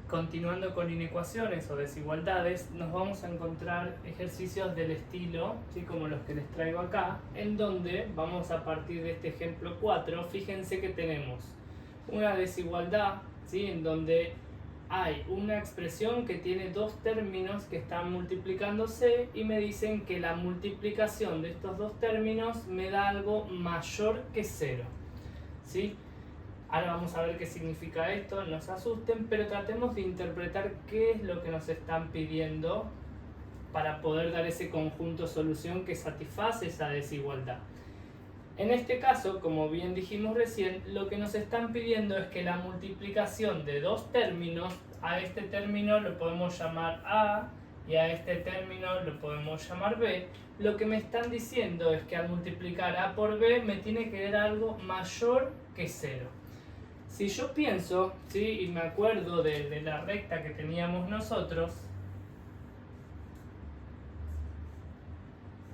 continuando con inecuaciones o desigualdades, nos vamos a encontrar ejercicios del estilo, ¿sí? Como los que les traigo acá, en donde vamos a partir de este ejemplo 4, fíjense que tenemos una desigualdad, ¿sí? En donde hay una expresión que tiene dos términos que están multiplicándose y me dicen que la multiplicación de estos dos términos me da algo mayor que 0, ¿sí? Ahora vamos a ver qué significa esto, no se asusten, pero tratemos de interpretar qué es lo que nos están pidiendo para poder dar ese conjunto solución que satisface esa desigualdad. En este caso, como bien dijimos recién, lo que nos están pidiendo es que la multiplicación de dos términos, a este término lo podemos llamar A y a este término lo podemos llamar B, lo que me están diciendo es que al multiplicar A por B me tiene que dar algo mayor que 0. Si yo pienso, ¿sí? Y me acuerdo de la recta que teníamos nosotros,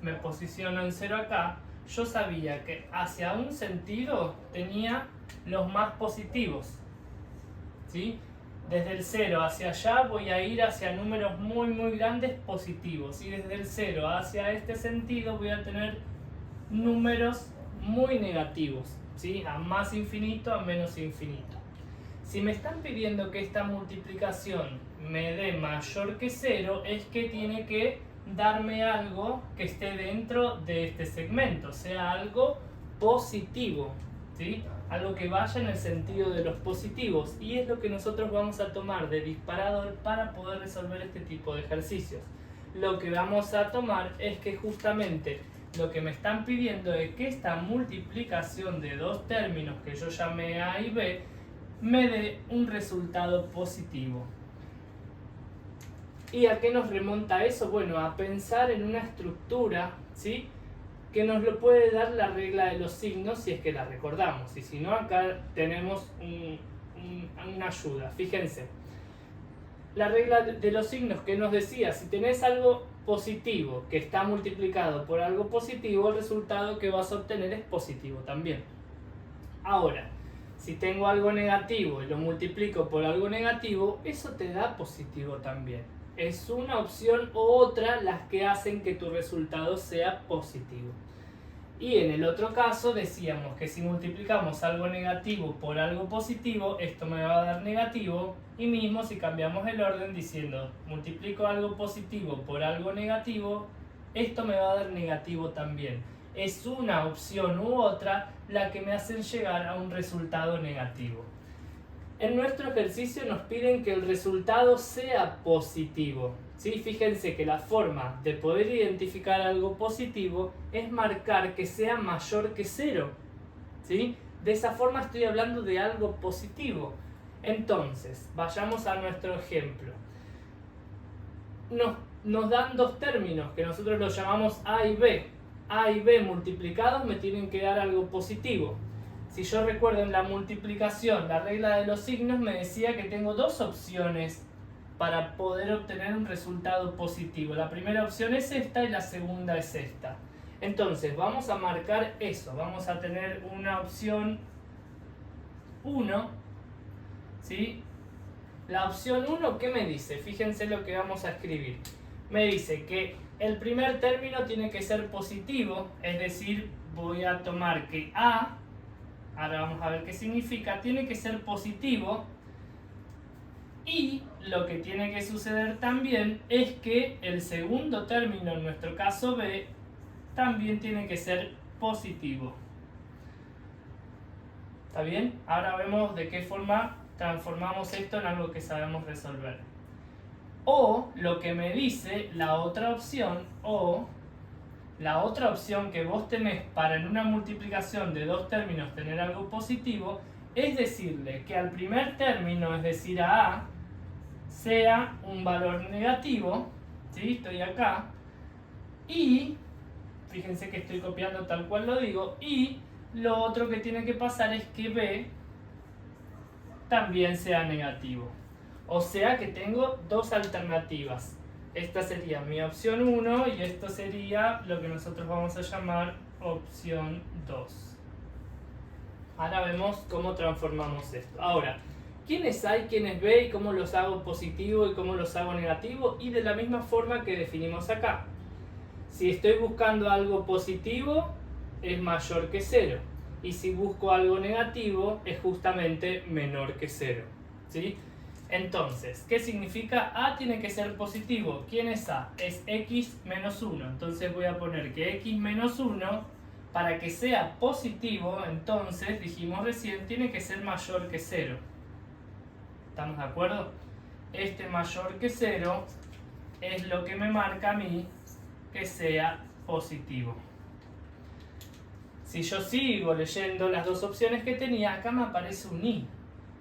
me posiciono en 0 acá, yo sabía que hacia un sentido tenía los más positivos, ¿sí? Desde el 0 hacia allá voy a ir hacia números muy grandes positivos, y desde el 0 hacia este sentido voy a tener números muy negativos, ¿sí? A más infinito, a menos infinito. Si me están pidiendo que esta multiplicación me dé mayor que 0, es que tiene que darme algo que esté dentro de este segmento, sea algo positivo, ¿sí? Algo que vaya en el sentido de los positivos, y es lo que nosotros vamos a tomar de disparador para poder resolver este tipo de ejercicios. Lo que vamos a tomar es que justamente lo que me están pidiendo es que esta multiplicación de dos términos que yo llamé A y B me dé un resultado positivo. ¿Y a qué nos remonta eso? Bueno, a pensar en una estructura, ¿sí? Que nos lo puede dar la regla de los signos si es que la recordamos. Y si no, acá tenemos una ayuda. Fíjense, la regla de los signos que nos decía, si tenés algo positivo que está multiplicado por algo positivo, el resultado que vas a obtener es positivo también. Ahora, si tengo algo negativo y lo multiplico por algo negativo, eso te da positivo también. Es una opción u otra las que hacen que tu resultado sea positivo. Y en el otro caso decíamos que si multiplicamos algo negativo por algo positivo, esto me va a dar negativo, y mismo si cambiamos el orden diciendo multiplico algo positivo por algo negativo, esto me va a dar negativo también. Es una opción u otra la que me hacen llegar a un resultado negativo. En nuestro ejercicio nos piden que el resultado sea positivo, ¿sí? Fíjense que la forma de poder identificar algo positivo es marcar que sea mayor que 0, ¿sí? De esa forma estoy hablando de algo positivo. Entonces, vayamos a nuestro ejemplo. Nos dan dos términos que nosotros los llamamos A y B. A y B multiplicados me tienen que dar algo positivo. Si yo recuerdo en la multiplicación, la regla de los signos me decía que tengo dos opciones para poder obtener un resultado positivo. La primera opción es esta y la segunda es esta. Entonces vamos a marcar eso. Vamos a tener una opción 1, ¿sí? La opción 1, ¿qué me dice? Fíjense lo que vamos a escribir. Me dice que el primer término tiene que ser positivo, es decir, voy a tomar que A, ahora vamos a ver qué significa, tiene que ser positivo, y lo que tiene que suceder también es que el segundo término, en nuestro caso B, también tiene que ser positivo. ¿Está bien? Ahora vemos de qué forma transformamos esto en algo que sabemos resolver. O lo que me dice la otra opción, o la otra opción que vos tenés para en una multiplicación de dos términos tener algo positivo, es decirle que al primer término, es decir a A, sea un valor negativo, ¿sí? Estoy acá, y fíjense que estoy copiando tal cual lo digo, y lo otro que tiene que pasar es que B también sea negativo. O sea que tengo dos alternativas. Esta sería mi opción 1 y esto sería lo que nosotros vamos a llamar opción 2. Ahora vemos cómo transformamos esto. Ahora, quiénes A y quiénes B y cómo los hago positivo y cómo los hago negativo, y de la misma forma que definimos acá. Si estoy buscando algo positivo, es mayor que 0. Y si busco algo negativo, es justamente menor que 0. ¿Sí? Entonces, ¿qué significa? A tiene que ser positivo. ¿Quién es A? Es x menos 1. Entonces voy a poner que x menos 1, para que sea positivo, entonces, dijimos recién, tiene que ser mayor que 0. ¿Estamos de acuerdo? Este mayor que 0 es lo que me marca a mí que sea positivo. Si yo sigo leyendo las dos opciones que tenía, acá me aparece un i.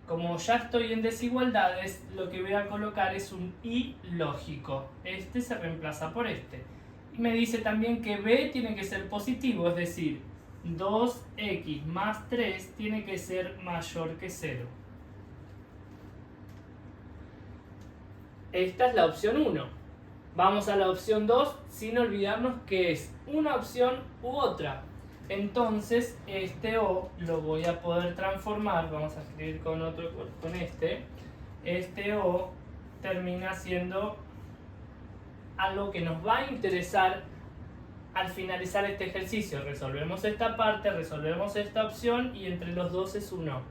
Como ya estoy en desigualdades, lo que voy a colocar es un i lógico. Este se reemplaza por este. Y me dice también que b tiene que ser positivo, es decir, 2x más 3 tiene que ser mayor que 0. Esta es la opción 1. Vamos a la opción 2 sin olvidarnos que es una opción u otra. Entonces este O lo voy a poder transformar, vamos a escribir con este. Este O termina siendo algo que nos va a interesar al finalizar este ejercicio. Resolvemos esta parte, resolvemos esta opción y entre los dos es un O.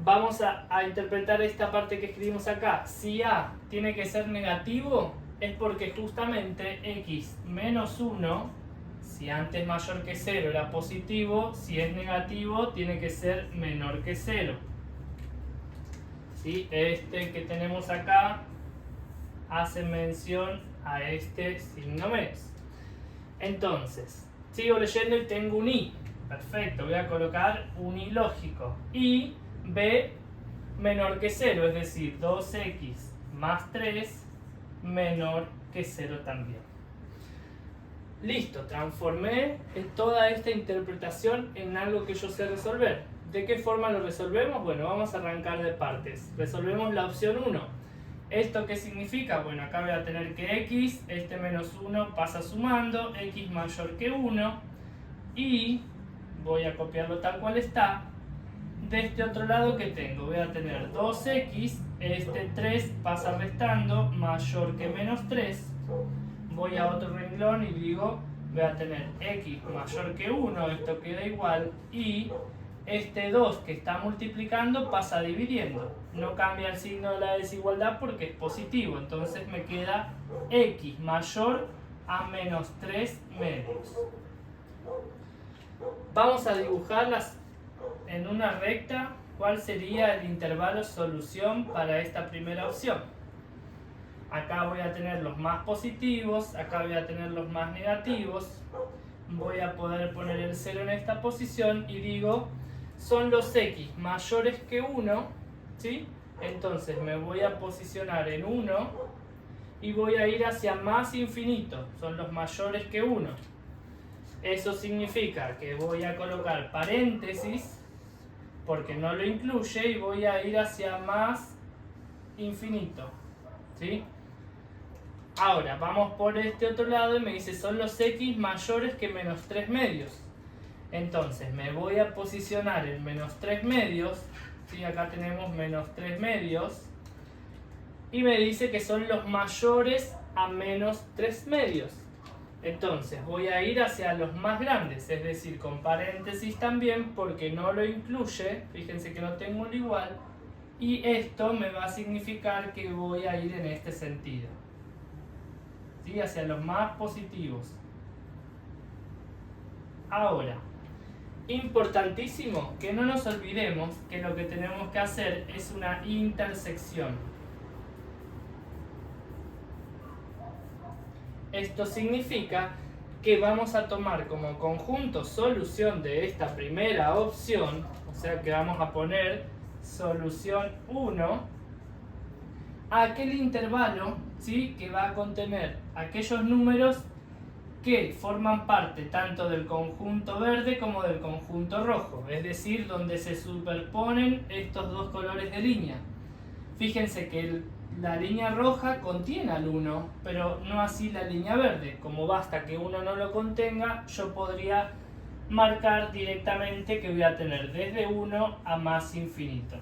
Vamos a interpretar esta parte que escribimos acá. Si A tiene que ser negativo, es porque justamente x menos 1, si antes mayor que 0 era positivo, si es negativo tiene que ser menor que 0. ¿Sí? Este que tenemos acá hace mención a este signo menos. Entonces, sigo leyendo y tengo un i. Perfecto, voy a colocar un i lógico. Y b menor que 0, es decir, 2x más 3 menor que 0 también. Listo, transformé toda esta interpretación en algo que yo sé resolver. ¿De qué forma lo resolvemos? Bueno, vamos a arrancar de partes. Resolvemos la opción 1. ¿Esto qué significa? Bueno, acá voy a tener que x, este menos 1 pasa sumando, x mayor que 1, y voy a copiarlo tal cual está. De este otro lado, ¿qué tengo? Voy a tener 2x, este 3 pasa restando, mayor que menos 3. Voy a otro renglón y digo, voy a tener x mayor que 1, esto queda igual, y este 2 que está multiplicando pasa dividiendo. No cambia el signo de la desigualdad porque es positivo, entonces me queda x mayor a menos 3 medios. Vamos a dibujarlas en una recta. ¿Cuál sería el intervalo solución para esta primera opción? Acá voy a tener los más positivos, acá voy a tener los más negativos. Voy a poder poner el 0 en esta posición y digo, son los x mayores que 1, ¿sí? Entonces me voy a posicionar en 1 y voy a ir hacia más infinito, son los mayores que 1. Eso significa que voy a colocar paréntesis porque no lo incluye y voy a ir hacia más infinito, ¿sí? Ahora vamos por este otro lado y me dice son los x mayores que menos 3 medios. Entonces me voy a posicionar en menos 3 medios, ¿sí? Acá tenemos menos 3 medios y me dice que son los mayores a menos 3 medios. Entonces voy a ir hacia los más grandes, es decir, con paréntesis también porque no lo incluye, fíjense que no tengo un igual, y esto me va a significar que voy a ir en este sentido, ¿sí? Hacia los más positivos. Ahora, importantísimo que no nos olvidemos que lo que tenemos que hacer es una intersección. Esto significa que vamos a tomar como conjunto solución de esta primera opción, o sea que vamos a poner solución 1 a aquel intervalo, ¿sí? Que va a contener aquellos números que forman parte tanto del conjunto verde como del conjunto rojo, es decir, donde se superponen estos dos colores de línea. Fíjense que la línea roja contiene al 1, pero no así la línea verde. Como basta que uno no lo contenga, yo podría marcar directamente que voy a tener desde 1 a más infinito.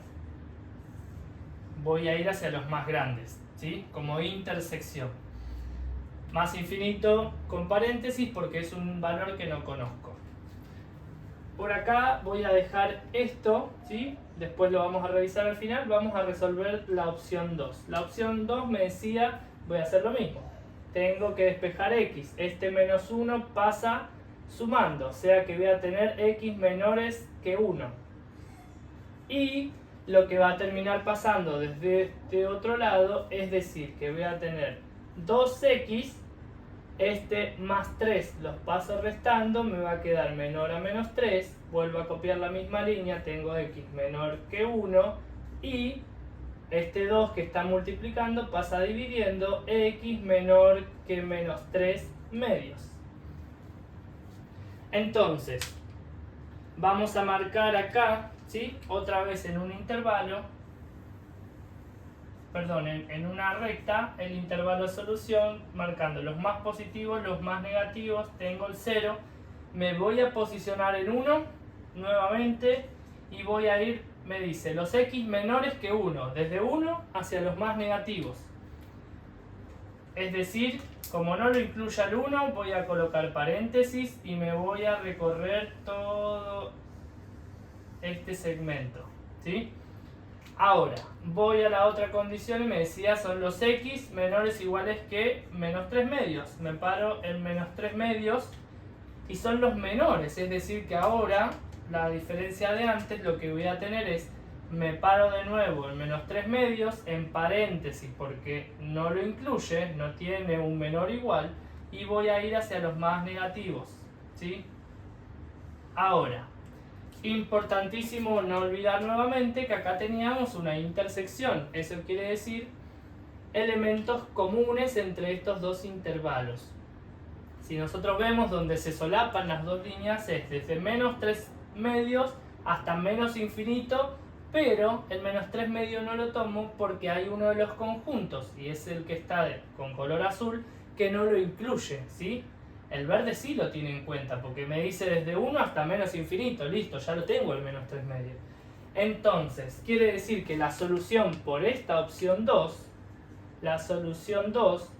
Voy a ir hacia los más grandes, ¿sí? Como intersección. Más infinito con paréntesis porque es un valor que no conozco. Por acá voy a dejar esto, ¿sí? Después lo vamos a revisar al final. Vamos a resolver la opción 2. La opción 2 me decía, voy a hacer lo mismo. Tengo que despejar x. Este menos 1 pasa sumando, o sea que voy a tener x menores que 1. Y lo que va a terminar pasando desde este otro lado es decir que voy a tener 2x, este más 3 los paso restando, me va a quedar menor a menos 3, vuelvo a copiar la misma línea, tengo x menor que 1 y este 2 que está multiplicando pasa dividiendo x menor que menos 3 medios. Entonces, vamos a marcar acá, ¿sí? Otra vez en un intervalo, perdón, en una recta, el intervalo de solución, marcando los más positivos, los más negativos, tengo el 0, me voy a posicionar en 1 nuevamente y voy a ir, me dice, los x menores que 1, desde 1 hacia los más negativos. Es decir, como no lo incluya el 1, voy a colocar paréntesis y me voy a recorrer todo este segmento, ¿sí? Ahora, voy a la otra condición y me decía son los x menores o iguales que menos 3 medios. Me paro en menos 3 medios y son los menores, es decir que ahora, la diferencia de antes, lo que voy a tener es, me paro de nuevo en menos 3 medios, en paréntesis porque no lo incluye, no tiene un menor igual, y voy a ir hacia los más negativos, ¿sí? Ahora, importantísimo no olvidar nuevamente que acá teníamos una intersección, eso quiere decir elementos comunes entre estos dos intervalos. Si nosotros vemos donde se solapan las dos líneas es desde menos 3 medios hasta menos infinito, pero el menos 3 medios no lo tomo porque hay uno de los conjuntos, y es el que está con color azul, que no lo incluye, ¿sí? El verde sí lo tiene en cuenta, porque me dice desde 1 hasta menos infinito, listo, ya lo tengo el menos 3 medios. Entonces, quiere decir que la solución por esta opción 2, la solución 2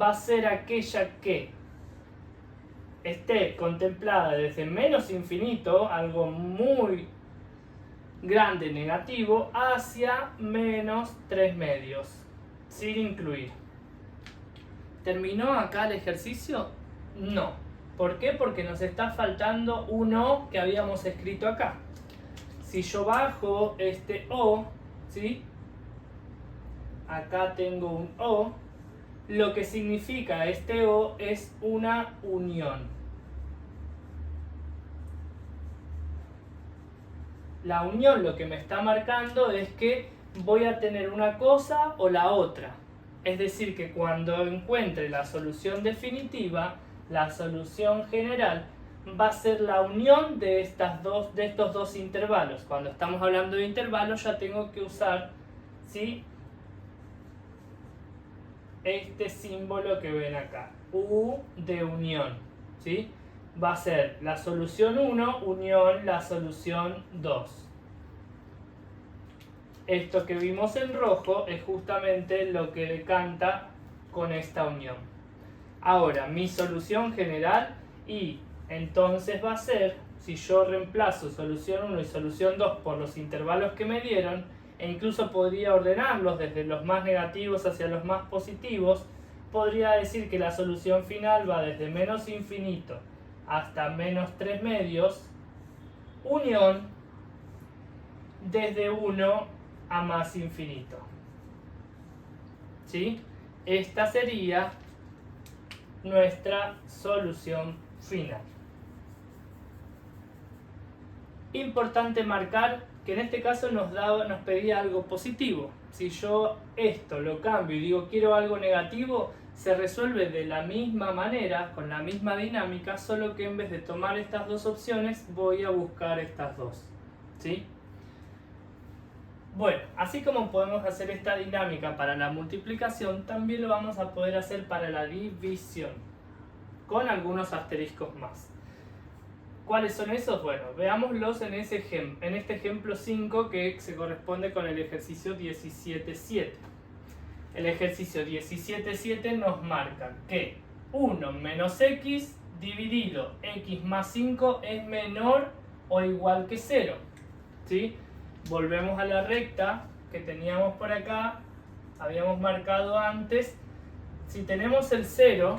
va a ser aquella que esté contemplada desde menos infinito, algo muy grande negativo, hacia menos 3 medios, sin incluir. ¿Terminó acá el ejercicio? No. ¿Por qué? Porque nos está faltando un O que habíamos escrito acá. Si yo bajo este O, ¿sí? Acá tengo un O. Lo que significa este O es una unión. La unión lo que me está marcando es que voy a tener una cosa o la otra. Es decir, que cuando encuentre la solución definitiva, la solución general va a ser la unión de estos dos intervalos. Cuando estamos hablando de intervalos ya tengo que usar, ¿sí?, este símbolo que ven acá, U de unión, ¿sí? Va a ser la solución 1 unión la solución 2. Esto que vimos en rojo es justamente lo que decanta con esta unión. Ahora, mi solución general, y entonces va a ser, si yo reemplazo solución 1 y solución 2 por los intervalos que me dieron, e incluso podría ordenarlos desde los más negativos hacia los más positivos, podría decir que la solución final va desde menos infinito hasta menos 3 medios, unión desde 1 a más infinito. ¿Sí? Esta sería nuestra solución final. Importante marcar que en este caso nos pedía algo positivo. Si yo esto lo cambio y digo quiero algo negativo, se resuelve de la misma manera, con la misma dinámica, solo que en vez de tomar estas dos opciones voy a buscar estas dos, ¿sí? Bueno, así como podemos hacer esta dinámica para la multiplicación, también lo vamos a poder hacer para la división, con algunos asteriscos más. ¿Cuáles son esos? Bueno, veámoslos en este ejemplo 5 que se corresponde con el ejercicio 17.7. El ejercicio 17.7 nos marca que 1 menos x dividido x más 5 es menor o igual que 0. ¿Sí? Volvemos a la recta que teníamos por acá, habíamos marcado antes. Si tenemos el 0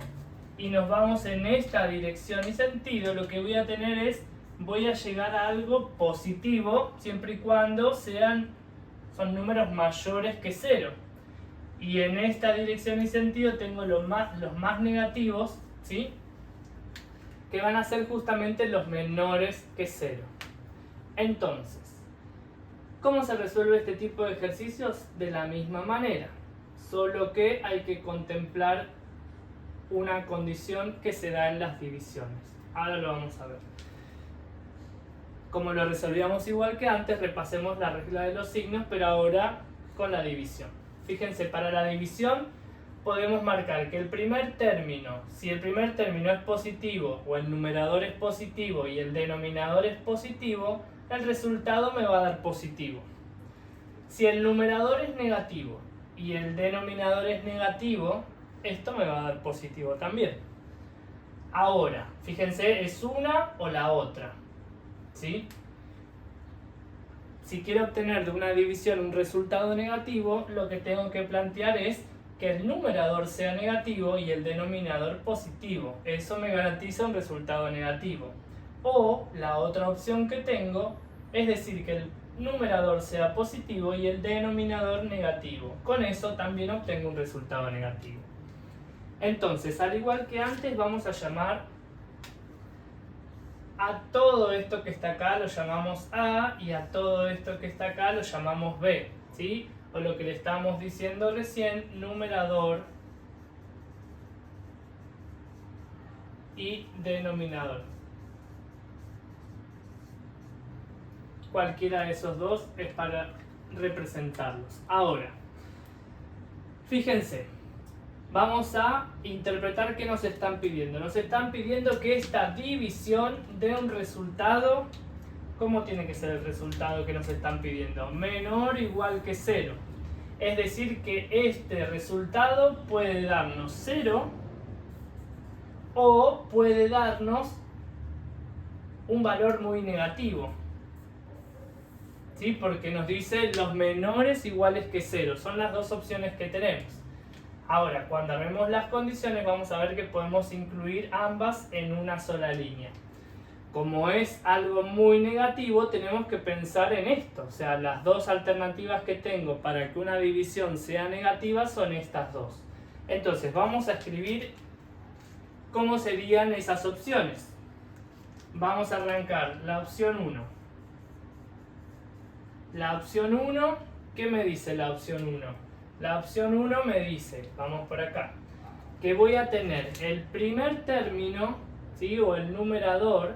y nos vamos en esta dirección y sentido, lo que voy a tener es, voy a llegar a algo positivo siempre y cuando son números mayores que 0. Y en esta dirección y sentido tengo los más negativos, ¿sí? Que van a ser justamente los menores que 0. Entonces, ¿cómo se resuelve este tipo de ejercicios? De la misma manera, solo que hay que contemplar una condición que se da en las divisiones. Ahora lo vamos a ver. Como lo resolvíamos igual que antes, repasemos la regla de los signos, pero ahora con la división. Fíjense, para la división podemos marcar que el primer término, si el primer término es positivo o el numerador es positivo y el denominador es positivo, el resultado me va a dar positivo. Si el numerador es negativo y el denominador es negativo, esto me va a dar positivo también. Ahora, fíjense, es una o la otra, ¿sí? Si quiero obtener de una división un resultado negativo, lo que tengo que plantear es que el numerador sea negativo y el denominador positivo. Eso me garantiza un resultado negativo. O la otra opción que tengo es decir que el numerador sea positivo y el denominador negativo. Con eso también obtengo un resultado negativo. Entonces, al igual que antes, vamos a llamar a todo esto que está acá lo llamamos A y a todo esto que está acá lo llamamos B, ¿sí? O lo que le estábamos diciendo recién, numerador y denominador. Cualquiera de esos dos es para representarlos. Ahora, fíjense, vamos a interpretar qué nos están pidiendo. Nos están pidiendo que esta división dé un resultado. ¿Cómo tiene que ser el resultado que nos están pidiendo? Menor o igual que 0. Es decir, que este resultado puede darnos 0 o puede darnos un valor muy negativo. ¿Sí? Porque nos dice los menores iguales que 0. Son las dos opciones que tenemos. Ahora, cuando vemos las condiciones, vamos a ver que podemos incluir ambas en una sola línea. Como es algo muy negativo, tenemos que pensar en esto. O sea, las dos alternativas que tengo para que una división sea negativa son estas dos. Entonces, vamos a escribir cómo serían esas opciones. Vamos a arrancar la opción 1. La opción 1, ¿qué me dice la opción 1? La opción 1 me dice, vamos por acá, que voy a tener el primer término, ¿sí? O el numerador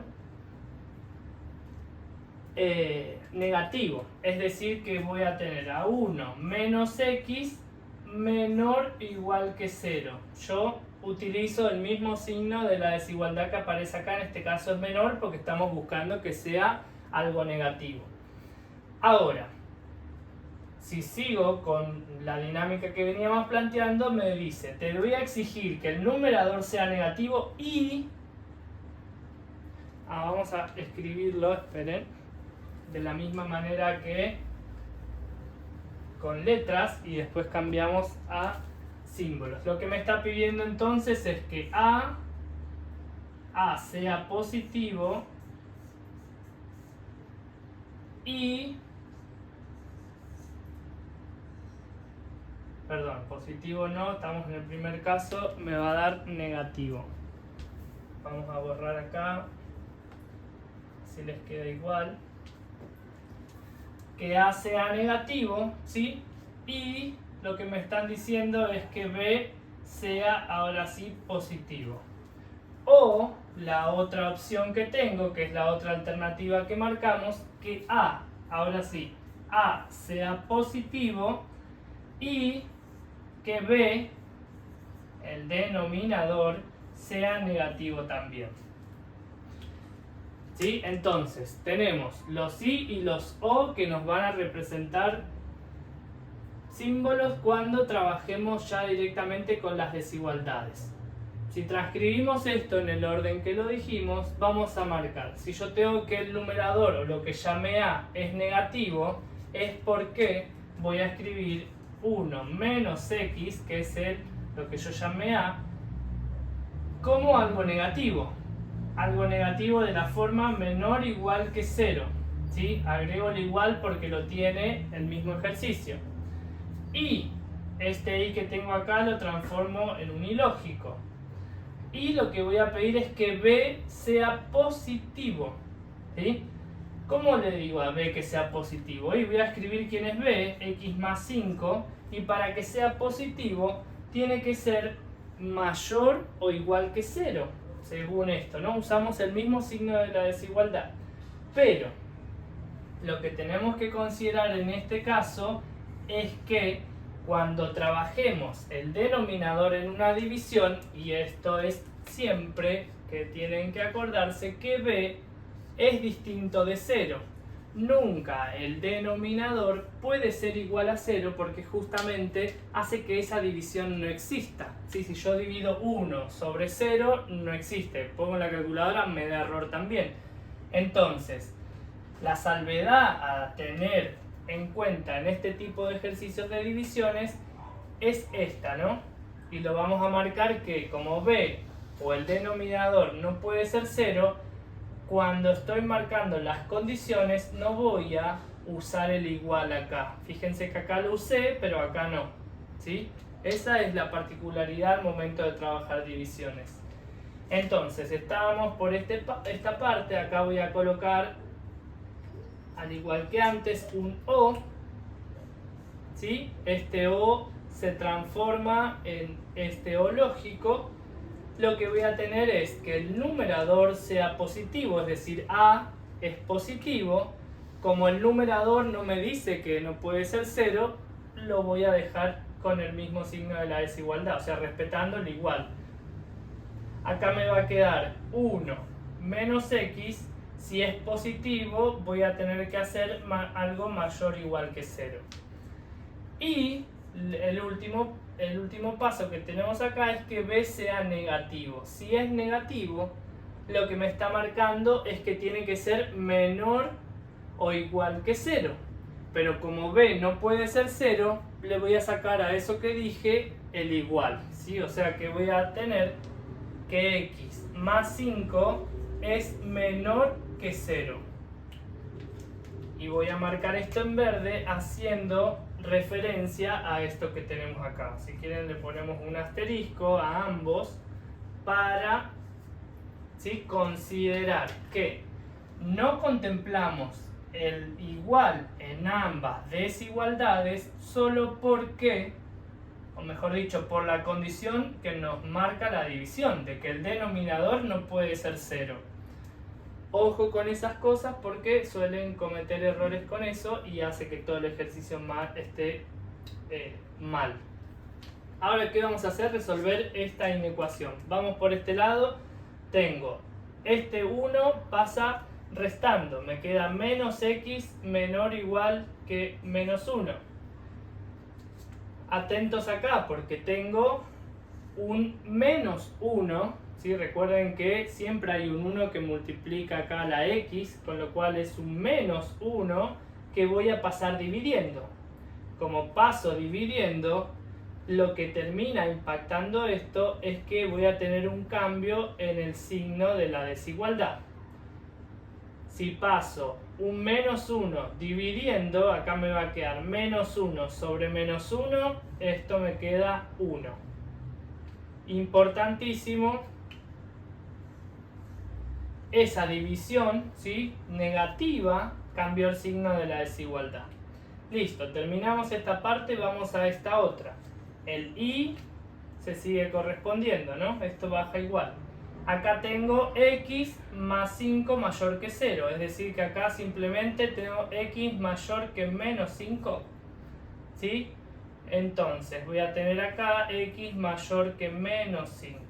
negativo. Es decir, que voy a tener a 1 menos x menor o igual que 0. Yo utilizo el mismo signo de la desigualdad que aparece acá, en este caso es menor porque estamos buscando que sea algo negativo. Ahora, si sigo con la dinámica que veníamos planteando, me dice, te voy a exigir que el numerador sea negativo y... vamos a escribirlo, esperen, de la misma manera que con letras y después cambiamos a símbolos. Lo que me está pidiendo entonces es que A sea positivo y... Perdón, positivo no, estamos en el primer caso, me va a dar negativo. Vamos a borrar acá, si les queda igual. Que A sea negativo, ¿sí? Y lo que me están diciendo es que B sea ahora sí positivo. O la otra opción que tengo, que es la otra alternativa que marcamos, que A, ahora sí, A sea positivo y que B, el denominador, sea negativo también. ¿Sí? Entonces, tenemos los I y los O que nos van a representar símbolos cuando trabajemos ya directamente con las desigualdades. Si transcribimos esto en el orden que lo dijimos, vamos a marcar. Si yo tengo que el numerador o lo que llamé A es negativo, es porque voy a escribir 1 menos X, que es lo que yo llamé A, como algo negativo. Algo negativo de la forma menor o igual que 0. ¿Sí? Agrego el igual porque lo tiene el mismo ejercicio. Y este I que tengo acá lo transformo en un I lógico. Y lo que voy a pedir es que B sea positivo. ¿Sí? ¿Cómo le digo a B que sea positivo? Y voy a escribir quién es B, X más 5, y para que sea positivo tiene que ser mayor o igual que 0, según esto, ¿no? Usamos el mismo signo de la desigualdad. Pero lo que tenemos que considerar en este caso es que cuando trabajemos el denominador en una división, y esto es siempre que tienen que acordarse que B es distinto de 0. Nunca el denominador puede ser igual a 0 porque justamente hace que esa división no exista. Si yo divido 1 sobre 0, no existe. Pongo en la calculadora, me da error también. Entonces, la salvedad a tener en cuenta en este tipo de ejercicios de divisiones es esta, ¿no? Y lo vamos a marcar que como B o el denominador no puede ser 0, cuando estoy marcando las condiciones no voy a usar el igual acá. Fíjense que acá lo usé, pero acá no. ¿Sí? Esa es la particularidad al momento de trabajar divisiones. Entonces, estábamos por esta parte. Acá voy a colocar, al igual que antes, un O. ¿Sí? Este O se transforma en este O lógico. Lo que voy a tener es que el numerador sea positivo, es decir, A es positivo. Como el numerador no me dice que no puede ser 0, lo voy a dejar con el mismo signo de la desigualdad, o sea, respetando el igual. Acá me va a quedar 1 menos X. Si es positivo, voy a tener que hacer algo mayor o igual que 0. Y el último paso que tenemos acá es que B sea negativo. Si es negativo, lo que me está marcando es que tiene que ser menor o igual que 0. Pero como B no puede ser 0, le voy a sacar a eso que dije el igual. ¿Sí? O sea que voy a tener que X más 5 es menor que 0. Y voy a marcar esto en verde haciendo referencia a esto que tenemos acá. Si quieren le ponemos un asterisco a ambos para, ¿sí?, considerar que no contemplamos el igual en ambas desigualdades solo porque, o mejor dicho, por la condición que nos marca la división, de que el denominador no puede ser 0. Ojo con esas cosas porque suelen cometer errores con eso y hace que todo el ejercicio esté mal. Ahora, ¿qué vamos a hacer? Resolver esta inecuación. Vamos por este lado. Tengo este 1 pasa restando. Me queda menos X menor o igual que menos 1. Atentos acá porque tengo un menos 1. ¿Sí? Recuerden que siempre hay un 1 que multiplica acá la X, con lo cual es un menos 1 que voy a pasar dividiendo. Como paso dividiendo, lo que termina impactando esto es que voy a tener un cambio en el signo de la desigualdad. Si paso un menos 1 dividiendo, acá me va a quedar menos 1 sobre menos 1, esto me queda 1. Importantísimo, esa división, ¿sí?, negativa cambió el signo de la desigualdad. Listo, terminamos esta parte, vamos a esta otra. El I se sigue correspondiendo, ¿no? Esto baja igual. Acá tengo X más 5 mayor que 0, es decir que acá simplemente tengo X mayor que menos 5, ¿sí? Entonces voy a tener acá X mayor que menos 5.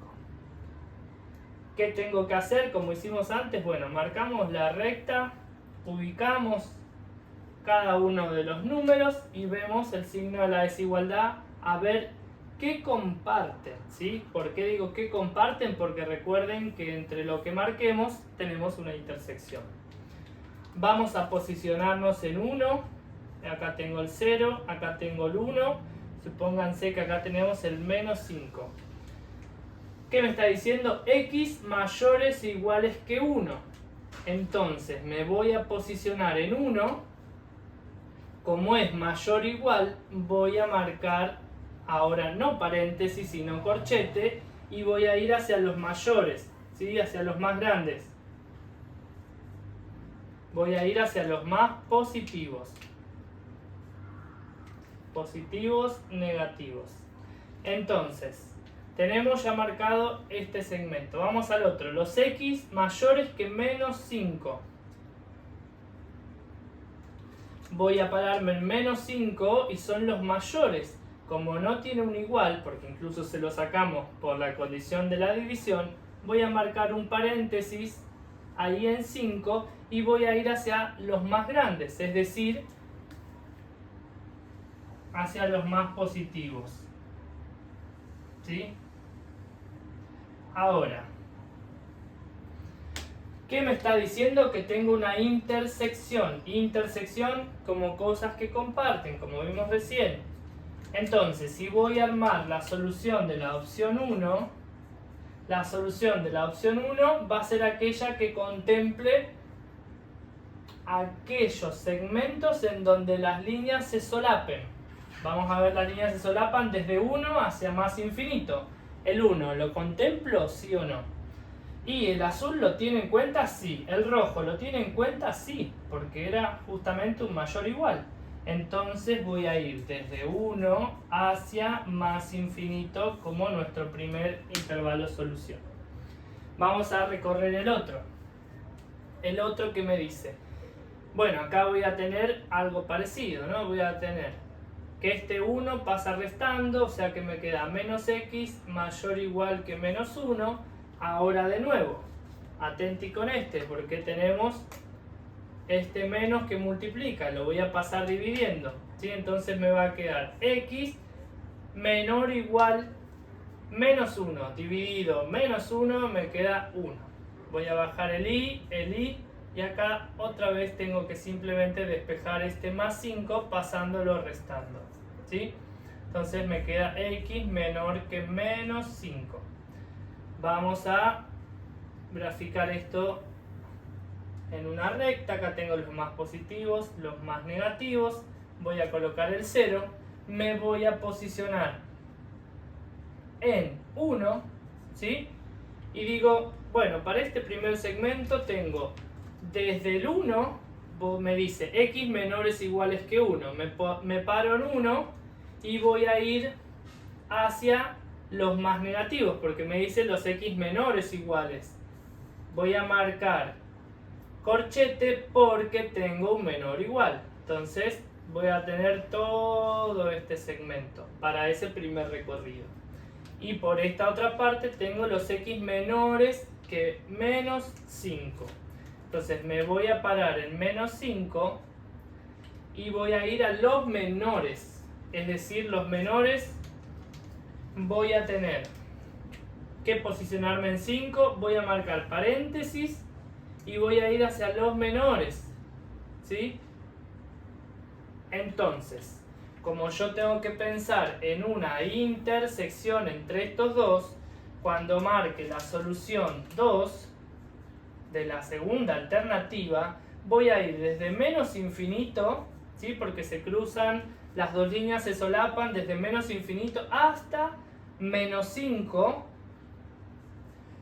¿Qué tengo que hacer? Como hicimos antes, bueno, marcamos la recta, ubicamos cada uno de los números y vemos el signo de la desigualdad a ver qué comparten, ¿sí? ¿Por qué digo qué comparten? Porque recuerden que entre lo que marquemos tenemos una intersección. Vamos a posicionarnos en 1, acá tengo el 0, acá tengo el 1, supónganse que acá tenemos el menos 5. ¿Qué me está diciendo? X mayores o iguales que 1. Entonces me voy a posicionar en 1. Como es mayor o igual, voy a marcar ahora no paréntesis, sino corchete, y voy a ir hacia los mayores, ¿sí? Hacia los más grandes. Voy a ir hacia los más positivos. Positivos, negativos. Entonces, tenemos ya marcado este segmento. Vamos al otro. Los X mayores que menos 5. Voy a pararme en menos 5 y son los mayores. Como no tiene un igual, porque incluso se lo sacamos por la condición de la división, voy a marcar un paréntesis ahí en 5 y voy a ir hacia los más grandes, es decir, hacia los más positivos. ¿Sí? Ahora, ¿qué me está diciendo? Que tengo una intersección. Intersección como cosas que comparten, como vimos recién. Entonces, si voy a armar la solución de la opción 1, la solución de la opción 1 va a ser aquella que contemple aquellos segmentos en donde las líneas se solapen. Vamos a ver, las líneas se solapan desde 1 hacia más infinito. ¿El 1 lo contemplo, sí o no? ¿Y el azul lo tiene en cuenta? Sí. ¿El rojo lo tiene en cuenta? Sí, porque era justamente un mayor igual. Entonces voy a ir desde 1 hacia más infinito como nuestro primer intervalo solución. Vamos a recorrer el otro. El otro que me dice, bueno, acá voy a tener algo parecido, ¿no? Voy a tener que este 1 pasa restando, o sea que me queda menos x mayor o igual que menos 1. Ahora de nuevo, atenti con este, porque tenemos este menos que multiplica, lo voy a pasar dividiendo, ¿sí? Entonces me va a quedar x menor o igual menos 1 dividido menos 1 me queda 1. Voy a bajar el i, y acá otra vez tengo que simplemente despejar este más 5 pasándolo restando, ¿sí? Entonces me queda x menor que menos 5. Vamos a graficar esto en una recta. Acá tengo los más positivos, los más negativos. Voy a colocar el 0. Me voy a posicionar en 1, ¿sí? Y digo, bueno, para este primer segmento tengo desde el 1, me dice x menores o iguales que 1. Me paro en 1 y voy a ir hacia los más negativos, porque me dice los x menores o iguales. Voy a marcar corchete porque tengo un menor igual. Entonces voy a tener todo este segmento para ese primer recorrido. Y por esta otra parte tengo los x menores que menos 5. Entonces me voy a parar en menos 5 y voy a ir a los menores. Es decir, los menores voy a tener que posicionarme en 5, voy a marcar paréntesis y voy a ir hacia los menores, ¿sí? Entonces, como yo tengo que pensar en una intersección entre estos dos, cuando marque la solución 2 de la segunda alternativa, voy a ir desde menos infinito, ¿sí? Porque se cruzan, las dos líneas se solapan desde menos infinito hasta menos 5,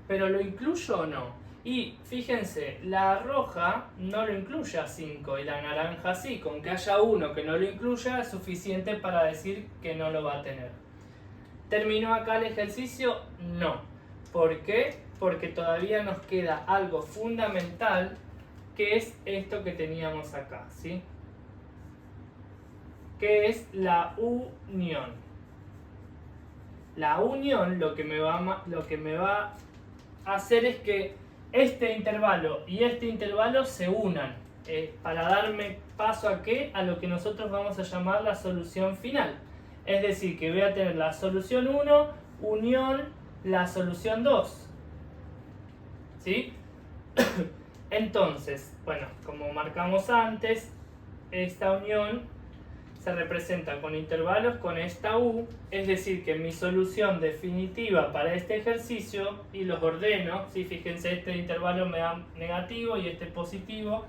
pero ¿lo incluyo o no? Y fíjense, la roja no lo incluye a 5 y la naranja sí. Con que haya uno que no lo incluya es suficiente para decir que no lo va a tener. ¿Terminó acá el ejercicio? No. ¿Por qué? Porque todavía nos queda algo fundamental, que es esto que teníamos acá, ¿sí? Que es la unión. La unión lo que me va hacer es que este intervalo y este intervalo se unan para darme paso a ¿qué? A lo que nosotros vamos a llamar la solución final. Es decir, que voy a tener la solución 1 unión la solución 2. ¿Sí? Entonces, bueno, como marcamos antes, esta unión se representa con intervalos con esta U, es decir, que mi solución definitiva para este ejercicio, y los ordeno, ¿sí? Fíjense, este intervalo me da negativo y este positivo,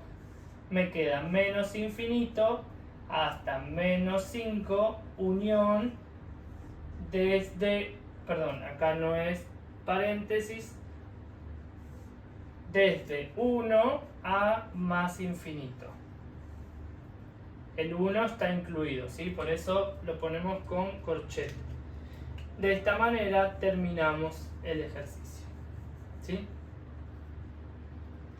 me queda menos infinito hasta menos 5 unión desde, perdón, acá no es paréntesis, desde 1 a más infinito. El 1 está incluido, ¿sí? Por eso lo ponemos con corchete. De esta manera terminamos el ejercicio, ¿sí?